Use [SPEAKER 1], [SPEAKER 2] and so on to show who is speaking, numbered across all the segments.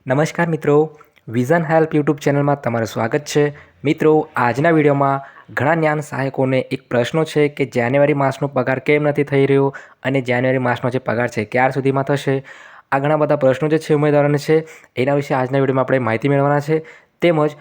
[SPEAKER 1] નમસ્કાર મિત્રો, vision help YouTube ચેનલમાં તમારું સ્વાગત છે। મિત્રો, આજના વિડીયોમાં ઘણા જ્ઞાન સહાયકોને એક પ્રશ્નો છે કે જાન્યુઆરી માસનો પગાર કેમ નથી થઈ રહ્યો અને જાન્યુઆરી માસનો જે પગાર છે ક્યાર સુધીમાં થશે। આ ઘણા બધા પ્રશ્નો જે છે ઉમેદવારોને છે, એના વિશે આજના વિડીયોમાં આપણે માહિતી મેળવવાના છે। તેમજ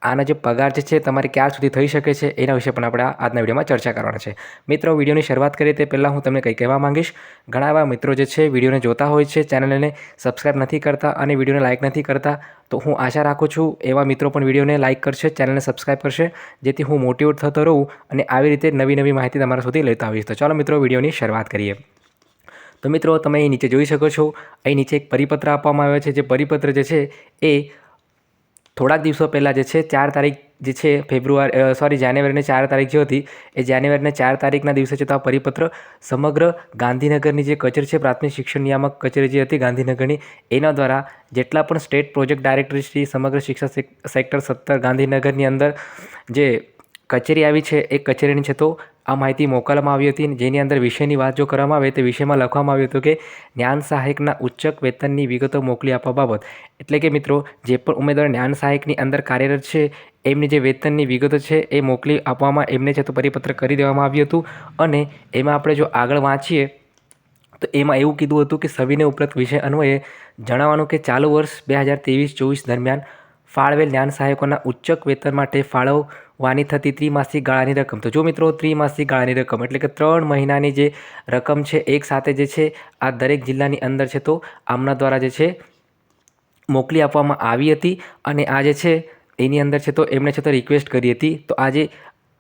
[SPEAKER 1] આના જે પગાર જે છે તમારે ક્યાર સુધી થઈ શકે છે એના વિશે પણ આપણે આજના વિડીયોમાં ચર્ચા કરવાના છે। મિત્રો, વિડીયોની શરૂઆત કરીએ તે પહેલાં હું તમને કંઈ કહેવા માંગીશ। ઘણા એવા મિત્રો જે છે વિડીયોને જોતા હોય છે, ચેનલને સબસ્ક્રાઈબ નથી કરતા અને વિડીયોને લાઇક નથી કરતા, તો હું આશા રાખું છું એવા મિત્રો પણ વિડીયોને લાઇક કરશે, ચેનલને સબસ્ક્રાઈબ કરશે, જેથી હું મોટિવેટ થતો રહું અને આવી રીતે નવી માહિતી તમારા સુધી લેતા આવીશ। તો ચાલો મિત્રો, વિડીયોની શરૂઆત કરીએ। તો મિત્રો, તમે અહીં નીચે જોઈ શકો છો, અહીં નીચે એક પરિપત્ર આપવામાં આવ્યો છે। જે પરિપત્ર જે છે એ થોડાક દિવસો પહેલાં જે છે 4 તારીખ જે છે જાન્યુઆરીની 4 તારીખ જે હતી એ જાન્યુઆરીના 4 તારીખના દિવસે છે તો આ પરિપત્ર સમગ્ર ગાંધીનગરની જે કચેરી છે, પ્રાથમિક શિક્ષણ નિયામક કચેરી જે હતી ગાંધીનગરની, એના દ્વારા જેટલા પણ સ્ટેટ પ્રોજેક્ટ ડાયરેક્ટરશ્રી સમગ્ર શિક્ષણ સેક્ટર 17 ગાંધીનગરની અંદર જે કચેરી આવી છે એ કચેરીની છે તો આ માહિતી મોકલવામાં આવી હતી। જેની અંદર વિષયની વાત જો કરવામાં આવે તો વિષયમાં લખવામાં આવ્યું હતું કે જ્ઞાન સહાયકના ઉચ્ચક વેતનની વિગતો મોકલી આપવા બાબત। એટલે કે મિત્રો, જે પણ ઉમેદવાર જ્ઞાન સહાયકની અંદર કાર્યરત છે એમની જે વેતનની વિગતો છે એ મોકલી આપવામાં એમને છે તો પરિપત્ર કરી દેવામાં આવ્યું હતું। અને એમાં આપણે જો આગળ વાંચીએ તો એમાં એવું કીધું હતું કે સવિનય ઉપરોક્ત વિષય અન્વયે જણાવવાનું કે ચાલુ વર્ષ 2023-24 દરમિયાન ફાળવેલ જ્ઞાન સહાયકોના ઉચ્ચક વેતન માટે ફાળવવાની થતી ત્રિમાસિક ગાળાની રકમ। તો જો મિત્રો, ત્રિમાસિક ગાળાની રકમ એટલે કે 3 મહિનાની જે રકમ છે એક સાથે જે છે આ દરેક જિલ્લાની અંદર છે તો આમના દ્વારા જે છે મોકલી આપવામાં આવી હતી। અને આ જે છે એની અંદર છે તો એમણે છે તો રિક્વેસ્ટ કરી હતી, તો આ જે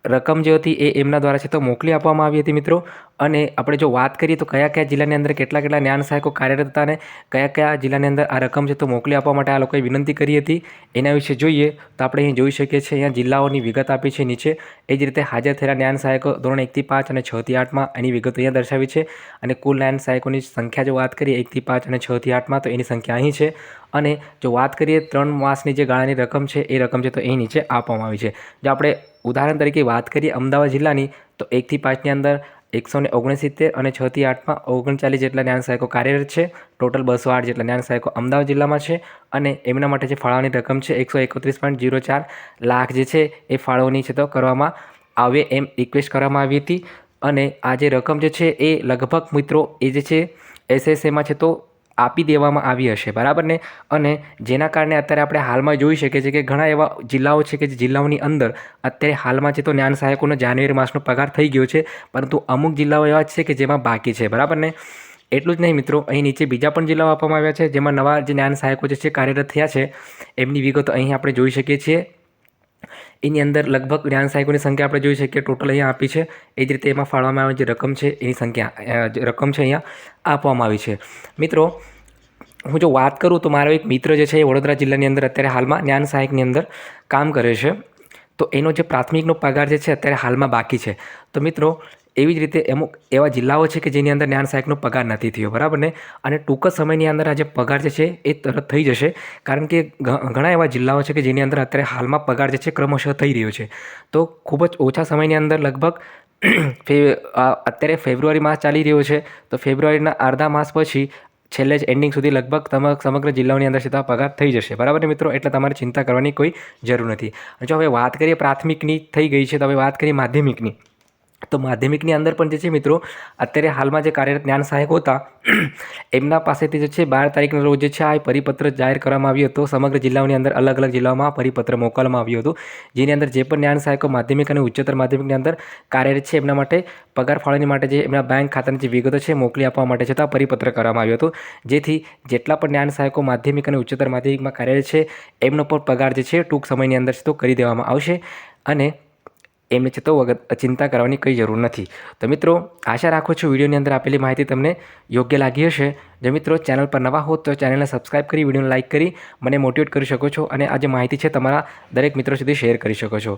[SPEAKER 1] રકમ જે હતી એ એમના દ્વારા છે તો મોકલી આપવામાં આવી હતી મિત્રો। અને આપણે જો વાત કરીએ તો કયા જિલ્લાની અંદર કેટલા જ્ઞાન સહાયકો કાર્યરત હતા અને કયા જિલ્લાની અંદર આ રકમ છે તો મોકલી આપવા માટે આ લોકોએ વિનંતી કરી હતી, એના વિશે જોઈએ તો આપણે અહીં જોઈ શકીએ છીએ, અહીંયા જિલ્લાઓની વિગત આપી છે નીચે। એ જ રીતે હાજર થયેલા જ્ઞાન સહાયકો ધોરણ 1 થી 5 અને 6 થી 8માં એની વિગતો અહીંયા દર્શાવી છે। અને કુલ જ્ઞાન સહાયકોની સંખ્યા જો વાત કરીએ 1 થી 5 અને 6 થી 8માં, તો એની સંખ્યા અહીં છે। અને જો વાત કરીએ 3 માસની જે ગાળાની રકમ છે એ રકમ છે તો અહીં નીચે આપવામાં આવી છે। જો આપણે ઉદાહરણ તરીકે વાત કરીએ અમદાવાદ જિલ્લાની, તો 1 થી 5ની અંદર 169 અને 6 થી 8માં 39 જેટલા જ્ઞાન સહાયકો કાર્યરત છે। ટોટલ 208 જેટલા જ્ઞાન સહાયકો અમદાવાદ જિલ્લામાં છે। અને એમના માટે જે ફાળવણી રકમ છે 131.04 લાખ જે છે એ ફાળવણી છે તો કરવામાં આવે એમ રિક્વેસ્ટ કરવામાં આવી હતી। અને આ જે રકમ જે છે એ લગભગ મિત્રો એ જે છે એસએસએમાં છે તો આપી દેવામાં આવી હશે, બરાબર ને। અને જેના કારણે અત્યારે આપણે હાલમાં જોઈ શકીએ છીએ કે ઘણા એવા જિલ્લાઓ છે કે જે જિલ્લાઓની અંદર અત્યારે હાલમાં છે તો જ્ઞાન સહાયકોનો જાન્યુઆરી માસનો પગાર થઈ ગયો છે, પરંતુ અમુક જિલ્લાઓ એવા છે કે જેમાં બાકી છે, બરાબર ને। એટલું જ નહીં મિત્રો, અહીં નીચે બીજા પણ જિલ્લાઓ આપવામાં આવ્યા છે જેમાં નવા જે જ્ઞાન સહાયકો જે છે કાર્યરત થયા છે એમની વિગતો અહીં આપણે જોઈ શકીએ છીએ। એની અંદર લગભગ જ્ઞાન સહાયકોની સંખ્યા આપણે જોઈ શકીએ, ટોટલ અહીંયા આપી છે। એ જ રીતે એમાં ફાળવવામાં આવેલી જે રકમ છે એની સંખ્યા રકમ છે અહીંયા આપવામાં આવી છે। મિત્રો, હું જો વાત કરું તો મારો એક મિત્ર જે છે એ વડોદરા જિલ્લાની અંદર અત્યારે હાલમાં જ્ઞાન સહાયકની અંદર કામ કરે છે, તો એનો જે પ્રાથમિકનો પગાર જે છે અત્યારે હાલમાં બાકી છે। તો મિત્રો, એવી જ રીતે અમુક એવા જિલ્લાઓ છે કે જેની અંદર જ્ઞાન સહાયકનો પગાર નથી થયો, બરાબર ને। અને ટૂંક જ સમયની અંદર આ જે પગાર જે છે એ તરત થઈ જશે, કારણ કે ઘણા એવા જિલ્લાઓ છે કે જેની અંદર અત્યારે હાલમાં પગાર જે છે ક્રમશઃ થઈ રહ્યો છે। તો ખૂબ જ ઓછા સમયની અંદર લગભગ અત્યારે ફેબ્રુઆરી માસ ચાલી રહ્યો છે, તો ફેબ્રુઆરીના અડધા માસ પછી છેલ્લે જ એન્ડિંગ સુધી લગભગ સમગ્ર જિલ્લાઓની અંદર સીધા પગાર થઈ જશે, બરાબર ને મિત્રો। એટલે તમારે ચિંતા કરવાની કોઈ જરૂર નથી। જો હવે વાત કરીએ પ્રાથમિકની થઈ ગઈ છે, તો હવે વાત કરીએ માધ્યમિકની। તો માધ્યમિકની અંદર પણ જે છે મિત્રો અત્યારે હાલમાં જે કાર્યરત જ્ઞાન સહાયકો હતા એમના પાસેથી જે છે 12 તારીખના રોજ જે છે આ પરિપત્ર જાહેર કરવામાં આવ્યો હતો। સમગ્ર જિલ્લાઓની અંદર અલગ જિલ્લાઓમાં આ પરિપત્ર મોકલવામાં આવ્યું હતું, જેની અંદર જે પણ જ્ઞાન સહાયકો માધ્યમિક અને ઉચ્ચતર માધ્યમિકની અંદર કાર્યરત છે એમના માટે પગાર ફાળવણી માટે જે એમના બેંક ખાતાની જે વિગતો છે મોકલી આપવા માટે છે તો આ પરિપત્ર કરવામાં આવ્યું હતું, જેથી જેટલા પણ જ્ઞાન સહાયકો માધ્યમિક અને ઉચ્ચતર માધ્યમિકમાં કાર્યરત છે એમનો પણ પગાર જે છે ટૂંક સમયની અંદર તો કરી દેવામાં આવશે અને એમને છે તો ચિંતા કરવાની કંઈ જરૂર નથી। તો મિત્રો, આશા રાખું છું વિડીયોની અંદર આપેલી માહિતી તમને યોગ્ય લાગી હશે। જો મિત્રો ચેનલ પર નવા હો તો ચેનલને સબસ્ક્રાઈબ કરી વિડીયોને લાઇક કરી મને મોટિવેટ કરી શકો છો અને આ જે માહિતી છે તમારા દરેક મિત્રો સુધી શેર કરી શકો છો।